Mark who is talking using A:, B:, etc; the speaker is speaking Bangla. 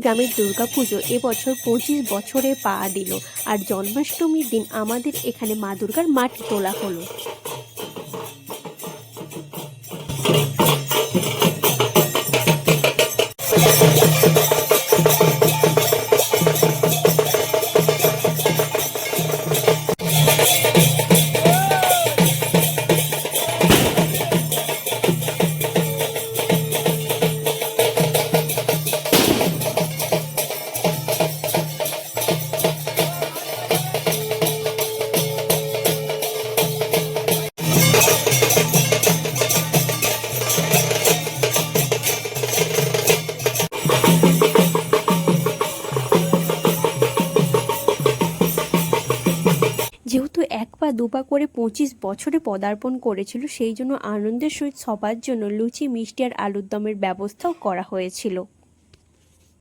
A: গ্রামের দুর্গাপুজো এবছর 25 বছরে পা দিল। আর জন্মাষ্টমীর দিন আমাদের এখানে মা দুর্গার মাটি তোলা হলো। যেহেতু এক পা দুপা করে 25 বছরে পদার্পণ করেছিল, সেই জন্য আনন্দের সহিত সবার জন্য লুচি, মিষ্টি আর আলুর দমের ব্যবস্থাও করা হয়েছিল।